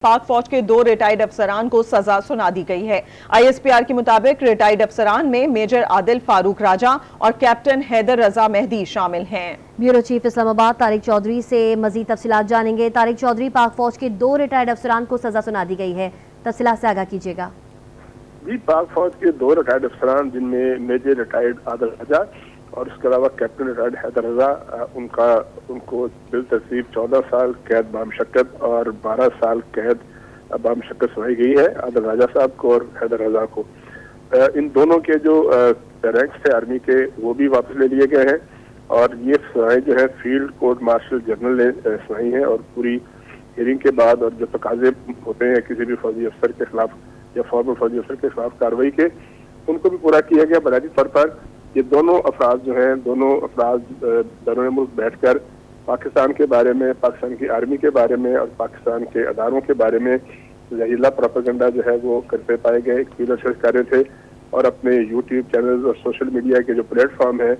पाक फौज के 2 रिटायर्ड अफसरान को सजा सुना दी गई है। ISPR के मुताबिक रिटायर्ड अफसरान में मेजर आदिल फारूक राजा और कैप्टन हैदर रजा मेहदी शामिल हैं। ब्यूरो चीफ इस्लामाबाद तारिक चौधरी से मजीद तफसीलात जानेंगे। तारिक चौधरी, पाक फौज के 2 रिटायर्ड अफसरान को सजा सुना दी गई है, तफसीलात से आगाह कीजिएगा। जी, पाक फौज के 2 रिटायर्ड अफसरान जिनमें मेजर रिटायर्ड आदिल राजा और इसके अलावा कैप्टन रिटायर्ड हैदर रजा, उनको बिलतरतीब 14 साल कैद बामशक्कत और 12 साल कैद बामशक्कत सुनाई गई है। आदिल राजा साहब को और हैदर रजा को इन दोनों के जो रैंक्स थे आर्मी के वो भी वापस ले लिए गए हैं और ये सजाएं जो है फील्ड कोर्ट मार्शल जनरल ने सुनाई है और पूरी हियरिंग के बाद और जो तकाजे होते हैं किसी भी फौजी अफसर के खिलाफ या फॉर्मर फौजी अफसर के खिलाफ कार्रवाई के, उनको भी पूरा किया गया। बुनियादी तौर पर ये दोनों अफराद जो हैं, दोनों अफराद बैरून मुल्क बैठकर पाकिस्तान के बारे में, पाकिस्तान की आर्मी के बारे में और पाकिस्तान के अदारों के बारे में जहरीला प्रोपेगेंडा जो है वो करते पाए गए, कर रहे थे और अपने यूट्यूब चैनल और सोशल मीडिया के जो प्लेटफॉर्म है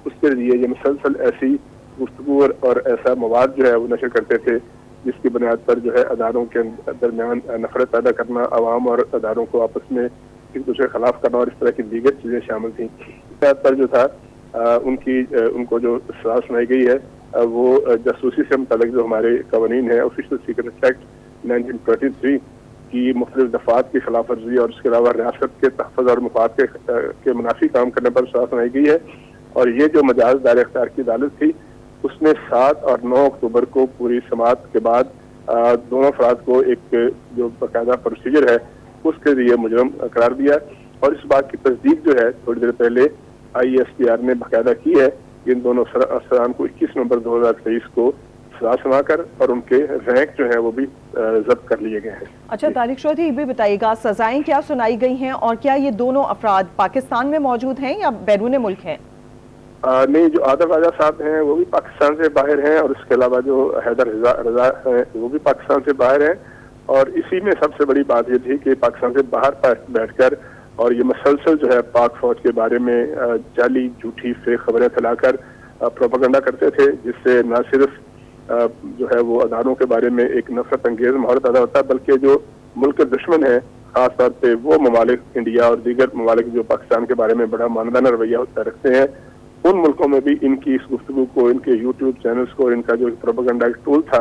उसके जरिए ये मुसलसल ऐसी गुफ्तगू और ऐसा मवाद जो है वो नशर करते थे जिसकी बुनियाद पर जो है अदारों के दरमियान नफरत पैदा करना, आवाम और अदारों को आपस में एक दूसरे के खिलाफ करना और इस तरह की दीगर चीजें शामिल थी। इस पर जो था उनको जो सजा सुनाई गई है वो जासूसी से मुतल्लिक जो हमारे कवानीन है ऑफिशियल सीक्रेट एक्ट 1933 की मुख्तलिफ दफात की खिलाफ वर्जी और उसके अलावा रियासत के तहफ़्फ़ुज़ और मफाद के मुनाफी काम करने पर सजा सुनाई गई है। और ये जो मजाज दायर इख्तियार की अदालत थी उसने 7 और 9 अक्टूबर को पूरी समाअत के बाद दोनों अफराद को एक जो बाकायदा प्रोसीजर है उसके लिए मुजरम करार दिया और इस बात की तस्दीक जो है थोड़ी देर पहले ISPR ने बाकायदा की है कि इन दोनों अफसरान को 21 नवंबर 2023 को सजा सुनाकर और उनके रैंक जो है वो भी जब्त कर लिए गए हैं। अच्छा तारिक चौधरी, ये भी बताइएगा सजाएं क्या सुनाई गई हैं और क्या ये दोनों अफराद पाकिस्तान में मौजूद हैं या बैरून मुल्क हैं? नहीं, जो आदिल राजा साहब हैं वो भी पाकिस्तान से बाहर हैं और उसके अलावा जो हैदर रजा हैं वो भी पाकिस्तान से बाहर हैं और इसी में सबसे बड़ी बात ये थी कि पाकिस्तान से बाहर बैठकर और ये मसलसल जो है पाक फौज के बारे में जाली झूठी फेक खबरें फैलाकर प्रोपेगेंडा करते थे जिससे न सिर्फ जो है वो अदारों के बारे में एक नफरत अंगेज माहौल पैदा होता है बल्कि जो मुल्क के दुश्मन है खास तौर पे वो ममालिक इंडिया और दीगर ममालिक जो पाकिस्तान के बारे में बड़ा मानदाना रवैया रखते हैं उन मुल्कों में भी इनकी इस गुफ्तगू को, इनके यूट्यूब चैनल्स को, इनका जो प्रोपेगेंडा टूल था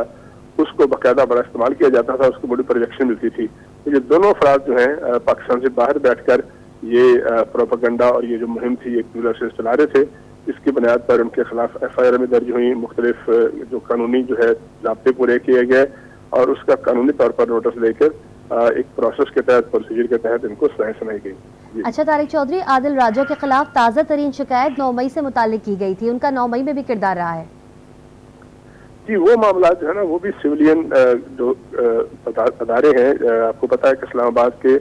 उसको बाकायदा बड़ा इस्तेमाल किया जाता था, उसको बड़ी प्रोजेक्शन मिलती थी। तो ये दोनों अफराद जो हैं पाकिस्तान से बाहर बैठकर ये प्रोपेगेंडा और ये जो मुहिम थी एक दूसरे से चला रहे थे। इसकी बुनियाद पर उनके खिलाफ FIR में दर्ज हुई, मुख्तलिफ जो कानूनी जो है ज़ाब्ते पूरे किए गए और उसका कानूनी तौर पर नोटिस लेकर एक प्रोसेस के तहत, प्रोसीजर के तहत इनको सजा सुनाई गई। अच्छा तारिक चौधरी, आदिल राजा के खिलाफ ताज़ा तरीन शिकायत 9 मई से मुताल्लिक की गई थी, उनका 9 मई में भी किरदार रहा है। जी, वो मामला जो है ना वो भी सिविलियन जो अदारे हैं, आपको पता है कि इस्लामाबाद के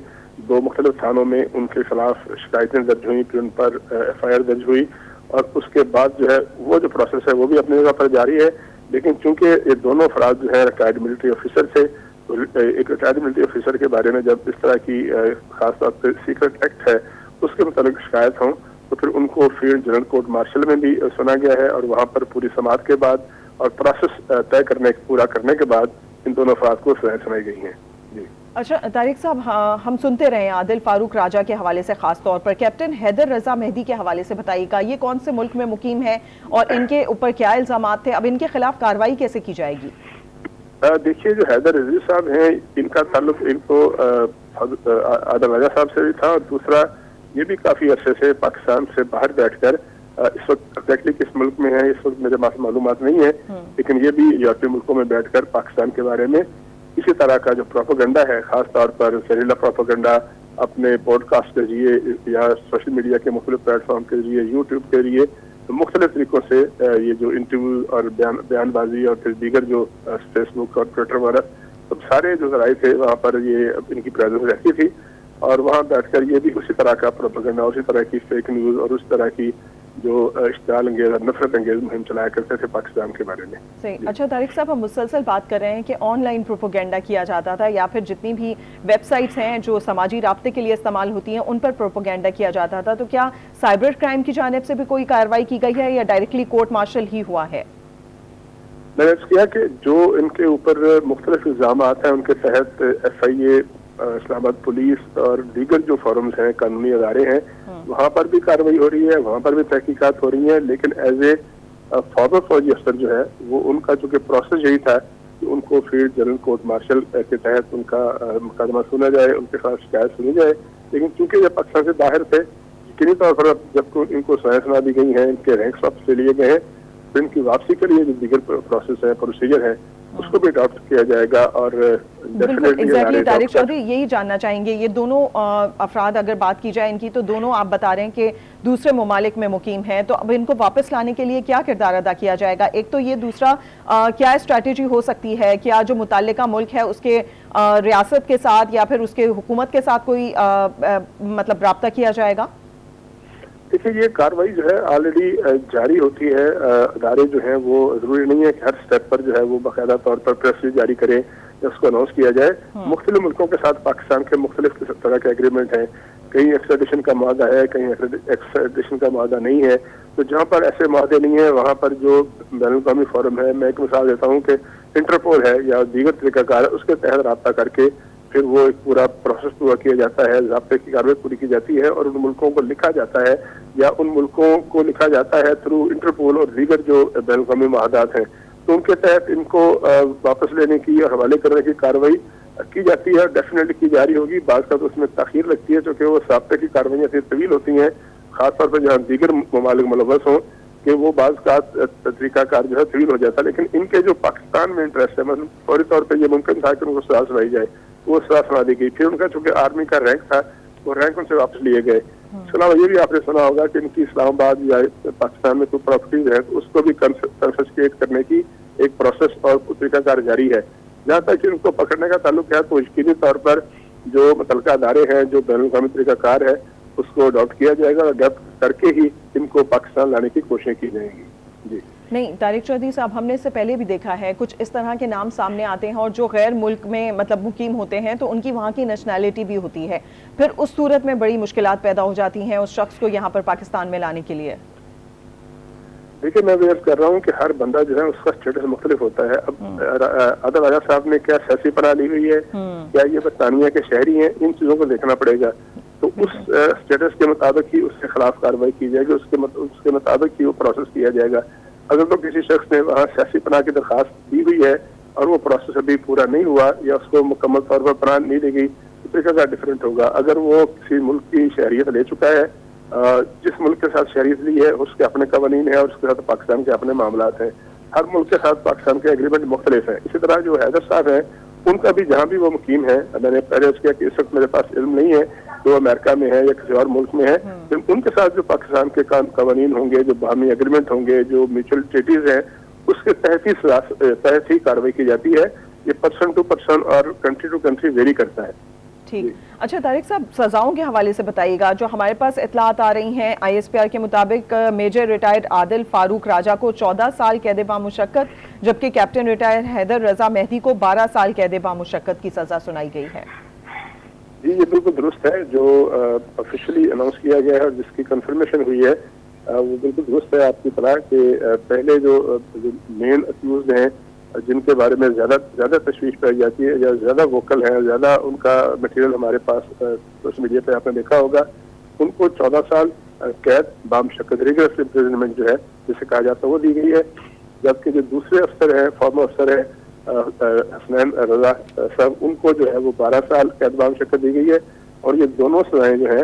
2 मुख्तलिफ थानों में उनके खिलाफ शिकायतें दर्ज हुई, फिर उन पर FIR दर्ज हुई और उसके बाद जो है वो जो प्रोसेस है वो भी अपनी जगह पर जारी है। लेकिन चूंकि ये दोनों अफराद जो है रिटायर्ड मिलिट्री ऑफिसर थे, एक रिटायर्ड मिलिट्री ऑफिसर के बारे में जब इस तरह की खासतौर पर सीक्रेट एक्ट है उसके मुताबिक शिकायत हो तो फिर उनको फील्ड जनरल कोर्ट मार्शल में भी सुना गया है और वहाँ पर पूरी समाअत के बाद और प्रोसेस पूरा करने के बाद इन दोनों अफराद को सजाएं सुनाई गई हैं। जी अच्छा तारिक साहब, हाँ, हम सुनते रहे आदिल फारूक राजा के हवाले से खास तौर पर, कैप्टन हैदर रजा मेहदी के हवाले से बताइएगा, ये कौन से मुल्क में मुकीम है और इनके ऊपर क्या इल्जामात थे, अब इनके खिलाफ कार्रवाई कैसे की जाएगी? देखिए, जो हैदर रजी साहब हैं इनका ताल्लुक एक तो आदिल राजा साहब से भी था और दूसरा ये भी काफी अरसे से पाकिस्तान से बाहर बैठकर इस वक्त एग्जैक्टली किस मुल्क में है इस वक्त मेरे पास मालूमात नहीं है, लेकिन ये भी यूरोपीय मुल्कों में बैठकर पाकिस्तान के बारे में इसी तरह का जो प्रोपेगेंडा है, खास तौर पर जहरीला प्रोपेगेंडा अपने पॉडकास्ट के जरिए या सोशल मीडिया के मुख्तलिफ प्लेटफॉर्म के जरिए, यूट्यूब के जरिए मुख्तलिफ तरीकों से ये जो इंटरव्यू और बयानबाजी और फिर दीगर जो फेसबुक और ट्विटर वगैरह सब सारे जो जराए थे वहाँ पर ये इनकी प्रेजेंस रहती थी और वहाँ बैठकर ये भी उसी तरह का प्रोपेगेंडा, उसी तरह की फेक न्यूज़ और उस तरह की जो इश्तियाल अंगेज और नफरत अंगेज मुहिम चलाया करते थे पाकिस्तान के बारे में। सही। अच्छा तारिक साहब, हम मुसलसल बात कर रहे हैं कि ऑनलाइन प्रोपेगेंडा किया जाता था या फिर जितनी भी वेबसाइट्स हैं जो समाजी राब्ते के लिए इस्तेमाल होती हैं उन पर प्रोपेगेंडा किया जाता था, तो क्या साइबर क्राइम की जानिब से भी कोई कार्रवाई की गई है या डायरेक्टली कोर्ट मार्शल ही हुआ है? मैंने अर्ज किया कि जो इनके ऊपर मुख्तलिफ इल्जाम हैं उनके तहत FIA, इस्लामाबाद पुलिस और दीगर जो फोरम्स हैं, कानूनी अदारे हैं, वहाँ पर भी कार्रवाई हो रही है, वहाँ पर भी तहकीकात हो रही है। लेकिन एज ए फॉर्मर फौजी अफसर जो है वो उनका चूंकि प्रोसेस यही था कि उनको फील्ड जनरल कोर्ट मार्शल के तहत उनका मुकदमा सुना जाए, उनके साथ शिकायत सुनी जाए। लेकिन चूंकि जब पाकिस्तान से बाहर थे, यकीनी तौर पर जब इनको सजा सुना दी गई है, इनके रैंक्स वापस ले लिए गए हैं, तो इनकी वापसी के लिए जो दीगर प्रोसेस है, प्रोसीजर है, उसको भी अडॉप्ट किया जाएगा। और एग्जैक्टली तारिक चौधरी यही जानना चाहेंगे, ये दोनों अफराद अगर बात की जाए इनकी, तो दोनों आप बता रहे हैं कि दूसरे ममालिक में मुकीम हैं, तो अब इनको वापस लाने के लिए क्या किरदार अदा किया जाएगा? एक तो ये, दूसरा क्या स्ट्रैटेजी हो सकती है? क्या जो मुताल्लिका मुल्क है उसके रियासत के साथ या फिर उसके हुकूमत के साथ कोई मतलब राब्ता किया जाएगा? देखिए, ये कार्रवाई जो है ऑलरेडी जारी होती है। अदारे जो हैं वो जरूरी नहीं है कि हर स्टेप पर जो है वो बाकायदा तौर पर प्रेस जारी करें या उसको अनाउंस किया जाए। मुख्तलिफ मुल्कों के साथ पाकिस्तान के मुख्तलिफ तरह के एग्रीमेंट हैं, कहीं एक्सट्राडिशन का माहदा है, कहीं एक्सट्राडिशन का माहदा नहीं है। तो जहाँ पर ऐसे माहदे नहीं है वहाँ पर जो बैनुल-अक़वामी फोरम है, मैं एक मिसाल देता हूँ कि इंटरपोल है या दीगर तरीकाकार है, उसके तहत रब्ता करके फिर वो एक पूरा प्रोसेस पूरा किया जाता है, ज़ाब्ते की कार्रवाई पूरी की जाती है और उन मुल्कों को लिखा जाता है या उन मुल्कों को लिखा जाता है थ्रू इंटरपोल और दीगर जो बैनुल-अक़वामी माहदात हैं। तो उनके तहत इनको वापस लेने की और हवाले करने की कार्रवाई की जाती है, डेफिनेटली की जारी होगी। बात का तो उसमें ताखीर लगती है क्योंकि वो ज़ाब्ते की कार्रवाइयाँ इतनी तवील होती हैं, खासतौर पर जहाँ दीगर ममालिक मुलव्वस हों, कि वो बाज़ का तरीकाकार जो है तवील हो जाता है। लेकिन इनके जो पाकिस्तान में इंटरेस्ट है, मतलब फौरी तौर पर यह मुमकिन था कि उनको सजा सुनाई जाए, वो सजा सुना दी गई। फिर उनका चूंकि आर्मी का रैंक था, वो रैंक उनसे वापस लिए गए। इसके अलावा ये भी आपने सुना होगा कि इनकी इस्लामाबाद या पाकिस्तान में कोई प्रॉपर्टीज है तो उसको भी कंफिस्केट करने की एक प्रोसेस और तरीकाकार जारी है। जहाँ तक इनको पकड़ने का ताल्लुक है तो यकीनी तौर पर जो मुतल्लिका अदारे हैं, जो बैनुल-अक़वामी तरीकाकार है, उसको अडॉप्ट किया जाएगा और अडॉप्ट करके ही इनको पाकिस्तान लाने की कोशिश की जाएगी। जी नहीं तारिक चौधरी साहब, हमने इससे पहले भी देखा है कुछ इस तरह के नाम सामने आते हैं और जो गैर मुल्क में मतलब मुकीम होते हैं तो उनकी वहाँ की नेशनैलिटी भी होती है, फिर उस सूरत में बड़ी मुश्किलात पैदा हो जाती हैं उस शख्स को यहाँ पर पाकिस्तान में लाने के लिए। देखिए, मैं अर्ज कर रहा हूँ कि हर बंदा जो है उसका स्टेटस मुख्तलिफ होता है। अब आदिल राजा साहब ने क्या सियासी पनाह ली हुई है, क्या ये बरतानिया के शहरी हैं, इन चीज़ों को देखना पड़ेगा। तो उस स्टेटस के मुताबिक ही उसके खिलाफ कार्रवाई की जाएगी, उसके मुताबिक ही वो प्रोसेस किया जाएगा। अगर तो किसी शख्स ने वहाँ सियासी पनाह की दरखास्त दी हुई है और वो प्रोसेस अभी पूरा नहीं हुआ या उसको मुकम्मल तौर पर पनाह नहीं दी गई, तो तरीका डिफरेंट होगा। अगर वो किसी मुल्क की शहरियत ले चुका है, जिस मुल्क के साथ शहरियत ली है उसके अपने कवानीन है और उसके साथ पाकिस्तान के अपने मामलात हैं। हर मुल्क के साथ पाकिस्तान के एग्रीमेंट मुख्तलिफ है। इसी तरह जो हैदर साहब हैं, उनका भी जहाँ भी वो मुकीम है, मैंने पहले उसके किया कि इस वक्त मेरे पास इल्म नहीं है जो अमेरिका में है या किसी और मुल्क में है, तो उनके साथ जो पाकिस्तान के कवानीन होंगे, जो बाहमी एग्रीमेंट होंगे, जो म्यूचुअल ट्रीटीज हैं, उसके तहत ही कार्रवाई की जाती है। ये पर्सन टू पर्सन और कंट्री टू कंट्री वेरी करता है। ठीक, अच्छा तारिक साहब, सजाओं के हवाले से बताइएगा। जो हमारे पास इतलात आ रही हैं ISPR के मुताबिक मेजर रिटायर्ड आदिल फारूक राजा को 14 साल कैद बामुशक्कत, जबकि कैप्टन रिटायर्ड हैदर रजा मेहदी को 12 साल कैद बामुशक्कत की सजा सुनाई गई है। जी, ये बिल्कुल दुरुस्त है। जो ऑफिशियली अनाउंस किया गया है और जिसकी कंफर्मेशन हुई है वो बिल्कुल दुरुस्त है। आपकी तरह के पहले जो मेन अक्यूज्ड हैं, जिनके बारे में ज्यादा तशवीश पाई जाती है या ज्यादा वोकल है, ज्यादा उनका मटेरियल हमारे पास सोशल मीडिया पे आपने देखा होगा, उनको 14 साल कैद बामुशक्कत रिगरस इम्प्रिजनमेंट जो है जिसे कहा जाता है वो दी गई है। जबकि जो दूसरे अफसर हैं, फॉर्मर अफसर है हसनैन रजा साहब, उनको जो है वो 12 साल कैद बामुशक्कत दी गई है। और ये दोनों सजाएं जो है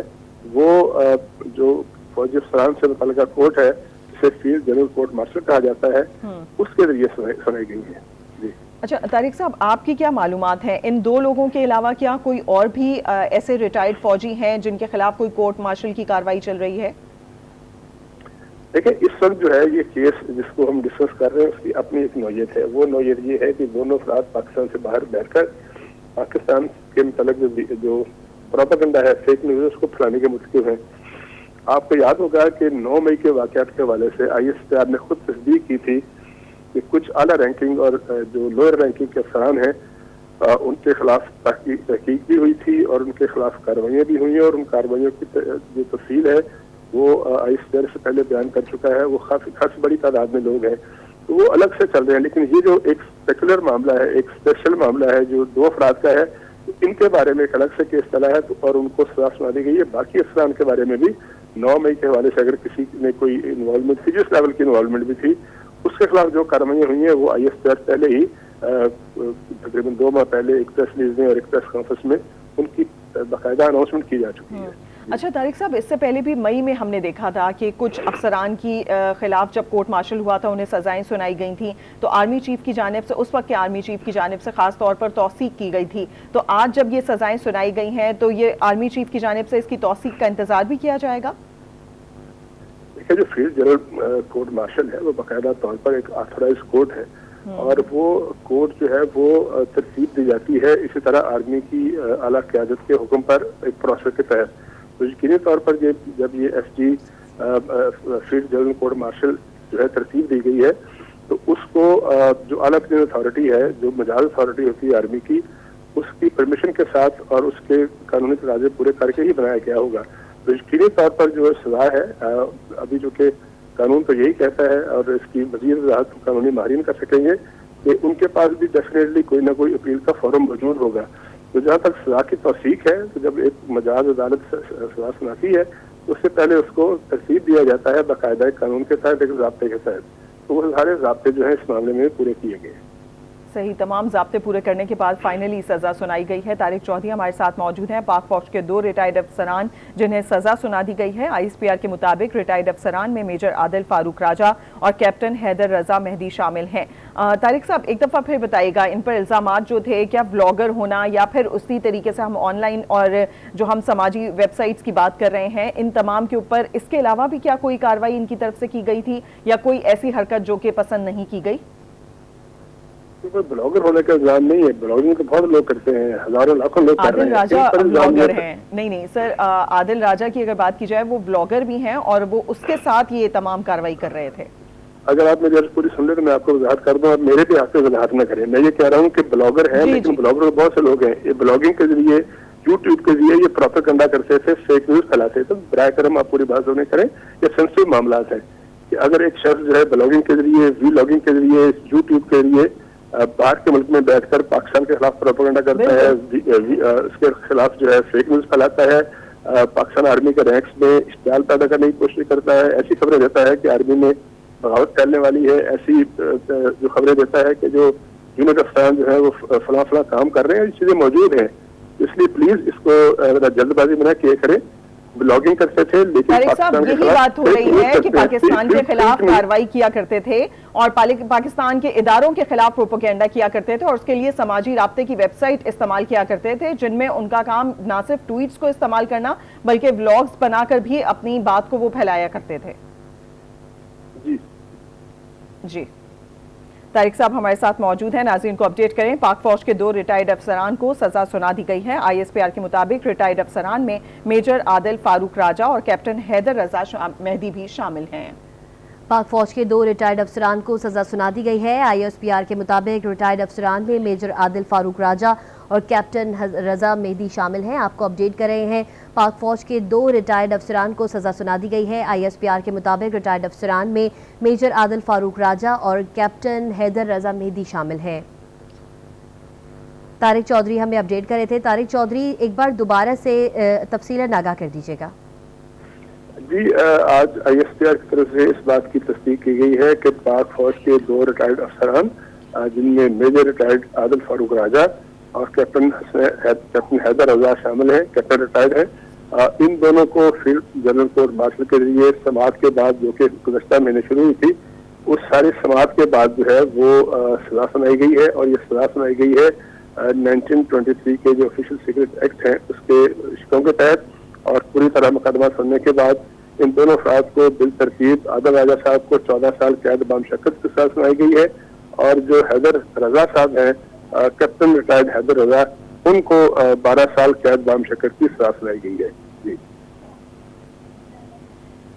वो जो फौजी अफसरान से मुतल्लिका कोर्ट है, जिसे फील्ड जनरल कोर्ट मार्शल कहा जाता है, उसके जरिए सुनाई गई है। जी अच्छा तारिक साहब, आपकी क्या मालूमात हैं, इन दो लोगों के अलावा क्या कोई और भी ऐसे रिटायर्ड फौजी हैं जिनके खिलाफ कोई कोर्ट मार्शल की कार्रवाई चल रही है? देखिए, इस वक्त जो है ये केस जिसको हम डिस्कस कर रहे हैं उसकी अपनी एक नौयत है। वो नौयत ये है कि दोनों अफराद पाकिस्तान से बाहर बैठकर पाकिस्तान के मतलब जो प्रोपेगेंडा है, फेक न्यूज, उसको फैलाने के मुतकिब हैं। आपको याद होगा कि 9 मई के वाक़यात के हवाले से ISPR ने खुद तस्दीक की थी कि कुछ आला रैंकिंग और जो लोअर रैंकिंग के अफसरान हैं उनके खिलाफ तहकीक भी हुई थी और उनके खिलाफ कार्रवाइयाँ भी हुई हैं। और उन कार्रवाइयों की जो तफसील है वो ISPR से पहले बयान कर चुका है। वो खासी बड़ी तादाद में लोग हैं। तो वो अलग से चल रहे हैं। लेकिन ये जो एक स्पेकुलर मामला है, एक स्पेशल मामला है जो 2 अफराद का है, तो इनके बारे में एक अलग से केस चला है और उनको सजा सुना दी गई है। बाकी अफसरान के बारे में भी 9 मई के हवाले से अगर किसी ने कोई इन्वॉल्वमेंट थी, जिस लेवल की इन्वॉल्वमेंट भी थी, उसके खिलाफ जो कार्रवाई हुई है वो ISPR पहले ही तकरीबन 2 माह पहले एक प्रेस रिलीज में और एक प्रेस कॉन्फ्रेंस में उनकी बाकायदा अनाउंसमेंट की जा चुकी है। अच्छा तारिक साहब, इससे पहले भी मई में हमने देखा था कि कुछ अफसरान की खिलाफ जब कोर्ट मार्शल हुआ था उन्हें सजाएं सुनाई गई थी, तो आर्मी चीफ की जानिब से, उस वक्त के आर्मी चीफ की जानिब से खास तौर पर तौसीक की गई थी। तो आज जब ये सजाएं सुनाई गई हैं तो ये आर्मी चीफ की जानिब से इसकी तौसीक का इंतजार भी किया जाएगा? देखिए, जो फील्ड जनरल कोर्ट मार्शल है वो बाकायदा तौर पर एक ऑथोराइज कोर्ट है और वो कोर्ट जो है वो तरतीब दी जाती है इसी तरह आर्मी की आला क़यादत के हुक्म पर एक प्रोसेस के तहत। तो यकीनी तौर पर जब ये SG field general court martial जो है तरतीब दी गई है, तो उसको जो आला अथॉरिटी है, जो मजाज अथॉरिटी होती है आर्मी की, उसकी परमिशन के साथ और उसके कानूनी तकाज़े पूरे करके ही बनाया गया होगा। तो यकीनी तौर पर जो सजा है, अभी जो कि कानून तो यही कहता है और इसकी मज़ीद वजाहत कानूनी माहिरीन कर सकेंगे कि उनके पास भी डेफिनेटली कोई ना कोई अपील का फॉर्म मौजूद होगा। तो जहाँ तक सजा की तौसीक है, तो जब एक मजाज अदालत सजा सुनाती है तो उससे पहले उसको तरतीब दिया जाता है बाकायदा कानून के तहत, एक ज़ाब्ते के तहत। तो वो सारे ज़ाब्ते जो है इस मामले में पूरे किए गए। सही, तमाम ज़ाब्ते पूरे करने के बाद फाइनली सजा सुनाई गई है। तारिक चौधरी हमारे साथ मौजूद हैं, पाक फौज के 2 रिटायर्ड अफसरान जिन्हें सजा सुना दी गई है। ISPR के मुताबिक रिटायर्ड अफसरान में मेजर आदिल फारूक राजा और कैप्टन हैदर रजा मेहदी शामिल हैं। तारिक साहब, एक दफ़ा फिर बताइएगा, इन पर इल्ज़ामात जो थे, क्या ब्लॉगर होना या फिर उसी तरीके से हम ऑनलाइन और जो हम समाजी वेबसाइट्स की बात कर रहे हैं, इन तमाम के ऊपर इसके अलावा भी क्या कोई कार्रवाई इनकी तरफ से की गई थी या कोई ऐसी हरकत जो कि पसंद नहीं की गई? कोई ब्लॉगर होने का इल्जाम नहीं है। ब्लॉगिंग तो बहुत लोग करते हैं, हजारों लाखों लोग कर रहे हैं। आदिल राजा ब्लॉगर हैं? नहीं सर, आदिल राजा की अगर बात की जाए वो ब्लॉगर भी हैं और वो उसके साथ ये तमाम कार्रवाई कर रहे थे। अगर आप मेरी पूरी सुन ले तो मैं आपको वजाहत कर दूं, और मेरे भी हाथ से वजाहत न करें। मैं ये कह रहा हूँ कि ब्लॉगर हैं, लेकिन ब्लॉगर बहुत से लोग हैं, ये ब्लॉगिंग के जरिए, यूट्यूब के जरिए ये प्रोपेगेंडा करते थे, फेक न्यूज फैलाते थे। तो बराए करम आप पूरी बात नहीं करें, ये सेंसिटिव मामला है कि अगर एक शख्स जो है ब्लॉगिंग के जरिए, वीलॉगिंग के जरिए, यूट्यूब के जरिए बाहर के मुल्क में बैठकर पाकिस्तान के खिलाफ प्रोपेगेंडा करता है, उसके खिलाफ जो है फेक न्यूज फैलाता है, पाकिस्तान आर्मी के रैंक्स में इश्तियाल पैदा करने की कोशिश करता है, ऐसी खबरें देता है कि आर्मी में बगावत फैलने वाली है, ऐसी जो खबरें देता है कि जो यूनिट अफसरान जो है वो फला काम कर रहे हैं, ये चीजें मौजूद हैं। इसलिए प्लीज इसको जल्दबाजी में न किए करें। ब्लॉगिंग करते थे, लेकिन यही बात हो रही है कि पाकिस्तान के खिलाफ कार्रवाई किया करते थे और पाकिस्तान के इदारों के खिलाफ प्रोपेगेंडा किया करते थे और उसके लिए समाजी राब्ते की वेबसाइट इस्तेमाल किया करते थे, जिनमें उनका काम ना सिर्फ ट्वीट्स को इस्तेमाल करना बल्कि व्लॉग्स बनाकर भी अपनी बात को वो फैलाया करते थे। जी तारिक साहब हमारे साथ मौजूद हैं, नाज़रीन को अपडेट करें। पाक फौज के 2 रिटायर्ड अफसरान को सजा सुना दी गई है। ISPR के मुताबिक रिटायर्ड अफसरान में मेजर आदिल फारूक राजा और कैप्टन हैदर रजा मेहदी भी शामिल हैं। पाक फौज के 2 रिटायर्ड अफसरान को सजा सुना दी गई है। ISPR के मुताबिक रिटायर्ड अफसरान में मेजर आदिल फारूक राजा और कैप्टन रजा मेहदी शामिल हैं। आपको अपडेट कर रहे हैं, पाक फौज के 2 रिटायर्ड अफसरान को सजा सुना दी गई है। ISPR के मुताबिक रिटायर्ड अफसरान में मेजर आदिल फारूक राजा और कैप्टन हैदर रजा मेहदी शामिल है। तारिक चौधरी हमें अपडेट कर रहे थे। तारिक चौधरी, एक बार दोबारा से तफसीलन आगाह कर दीजिएगा। जी, आज ISPR की तरफ से इस बात की तस्दीक की गई है कि पाक फौज के 2 रिटायर्ड अफसरान, जिनमें मेजर रिटायर्ड आदिल फारूक राजा और कैप्टन हैदर रजा शामिल हैं, कैप्टन रिटायर्ड है, इन दोनों को फील्ड जनरल कोर्ट मार्शल के जरिए समाअत के बाद, जो कि गुज़श्ता महीने शुरू हुई थी, उस सारी समाअत के बाद जो है वो सजा सुनाई गई है। और ये सजा सुनाई गई है 1923 के जो ऑफिशियल सीक्रेट एक्ट हैं उसके शिकों के तहत। और पूरी तरह मुकदमा सुनने के बाद इन दोनों अफराद को बिल तरतीब आदिल राजा साहब को 14 साल कैद बामशक्कत की सजा सुनाई गई है और जो हैदर रजा साहब हैं, कैप्टन रिटायर्ड हैदर रजा, उनको 12 साल कैद बामशक्कत की सजा सुनाई गई है। जी,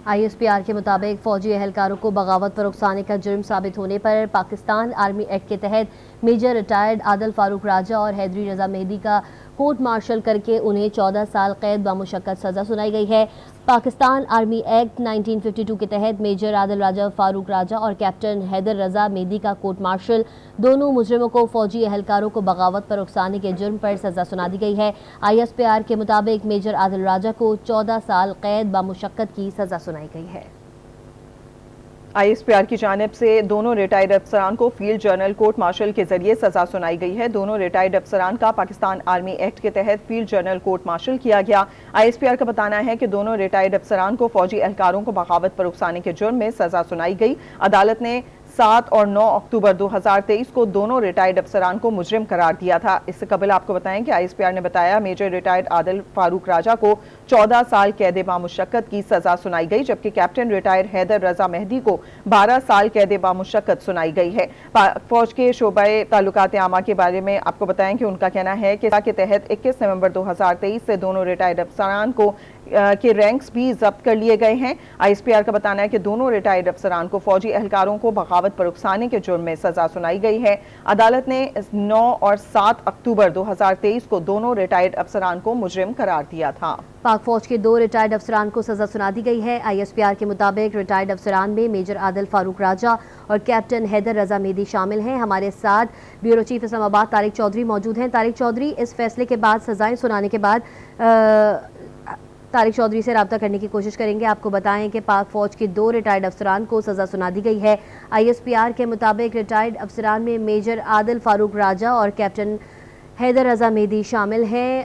ISPR के मुताबिक फौजी एहलकारों को बगावत पर उकसाने का जुर्म साबित होने पर पाकिस्तान आर्मी एक्ट के तहत मेजर रिटायर्ड आदिल फारूक राजा और हैदरी रजा मेहदी का कोर्ट मार्शल करके उन्हें 14 साल कैद बामुशक्कत सज़ा सुनाई गई है। पाकिस्तान आर्मी एक्ट 1952 के तहत मेजर आदिल राजा फारूक राजा और कैप्टन हैदर रजा मेहदी का कोर्ट मार्शल दोनों मुजरिमों को फौजी एहलकारों को बगावत पर उकसाने के जुर्म पर सज़ा सुना दी गई है। ISPR के मुताबिक मेजर आदिल राजा को 14 साल कैद बामुशक्कत की सज़ा सुनाई गई है। ISPR की जानिब से दोनों रिटायर्ड अफसरान को फील्ड जर्नल कोर्ट मार्शल के जरिए सजा सुनाई गई है। दोनों रिटायर्ड अफसरान का पाकिस्तान आर्मी एक्ट के तहत फील्ड जर्नल कोर्ट मार्शल किया गया। ISPR का बताना है कि दोनों रिटायर्ड अफसरान को फौजी एहलकारों को बगावत पर उकसाने के जुर्म में सजा सुनाई गई। अदालत ने 7 और 9 अक्टूबर 2023 को दोनों रिटायर्ड अफसरान को मुजरिम करार दिया था। इससे कबल आपको बताएं कि ISPR ने बताया मेजर रिटायर्ड आदिल फारूक राजा को 14 साल कैद बामुशक्कत की सजा सुनाई गई, जबकि कैप्टन रिटायर्ड हैदर रजा मेहदी को 12 साल कैद बामुशक्कत सुनाई गई है। फौज के शोबे ताल्लुकात आमा के बारे में आपको बताएं कि उनका कहना है कि के तहत 21 नवंबर 2023 से दोनों रिटायर्ड अफसरान को के रैंक्स भी जब्त कर लिए गए हैं। ISPR का बताना है कि दोनों रिटायर्ड अफसरान को फौजी एहलकारों को बगावत पर उकसाने के जुर्म में सजा सुनाई गई है। अदालत ने 9 और 7 अक्टूबर 2023 को दोनों रिटायर्ड अफसरान को मुजरिम करार दिया था। पाक फौज के 2 रिटायर्ड अफसरान को सजा सुना दी गई है। ISPR के मुताबिक रिटायर्ड अफसरान में मेजर आदिल फारूक राजा और कैप्टन हैदर रजा मेहदी शामिल हैं। हमारे साथ ब्यूरो चीफ इस्लामाबाद तारिक चौधरी मौजूद हैं। तारिक चौधरी, इस फैसले के बाद, सजाएं सुनाने के बाद तारिक चौधरी से रब्ता करने की कोशिश करेंगे। आपको बताएं कि पाक फौज के 2 रिटायर्ड अफसरान को सजा सुना दी गई है। ISPR के मुताबिक रिटायर्ड अफसरान में मेजर आदिल फारूक राजा और कैप्टन हैदर रजा मेहदी शामिल हैं।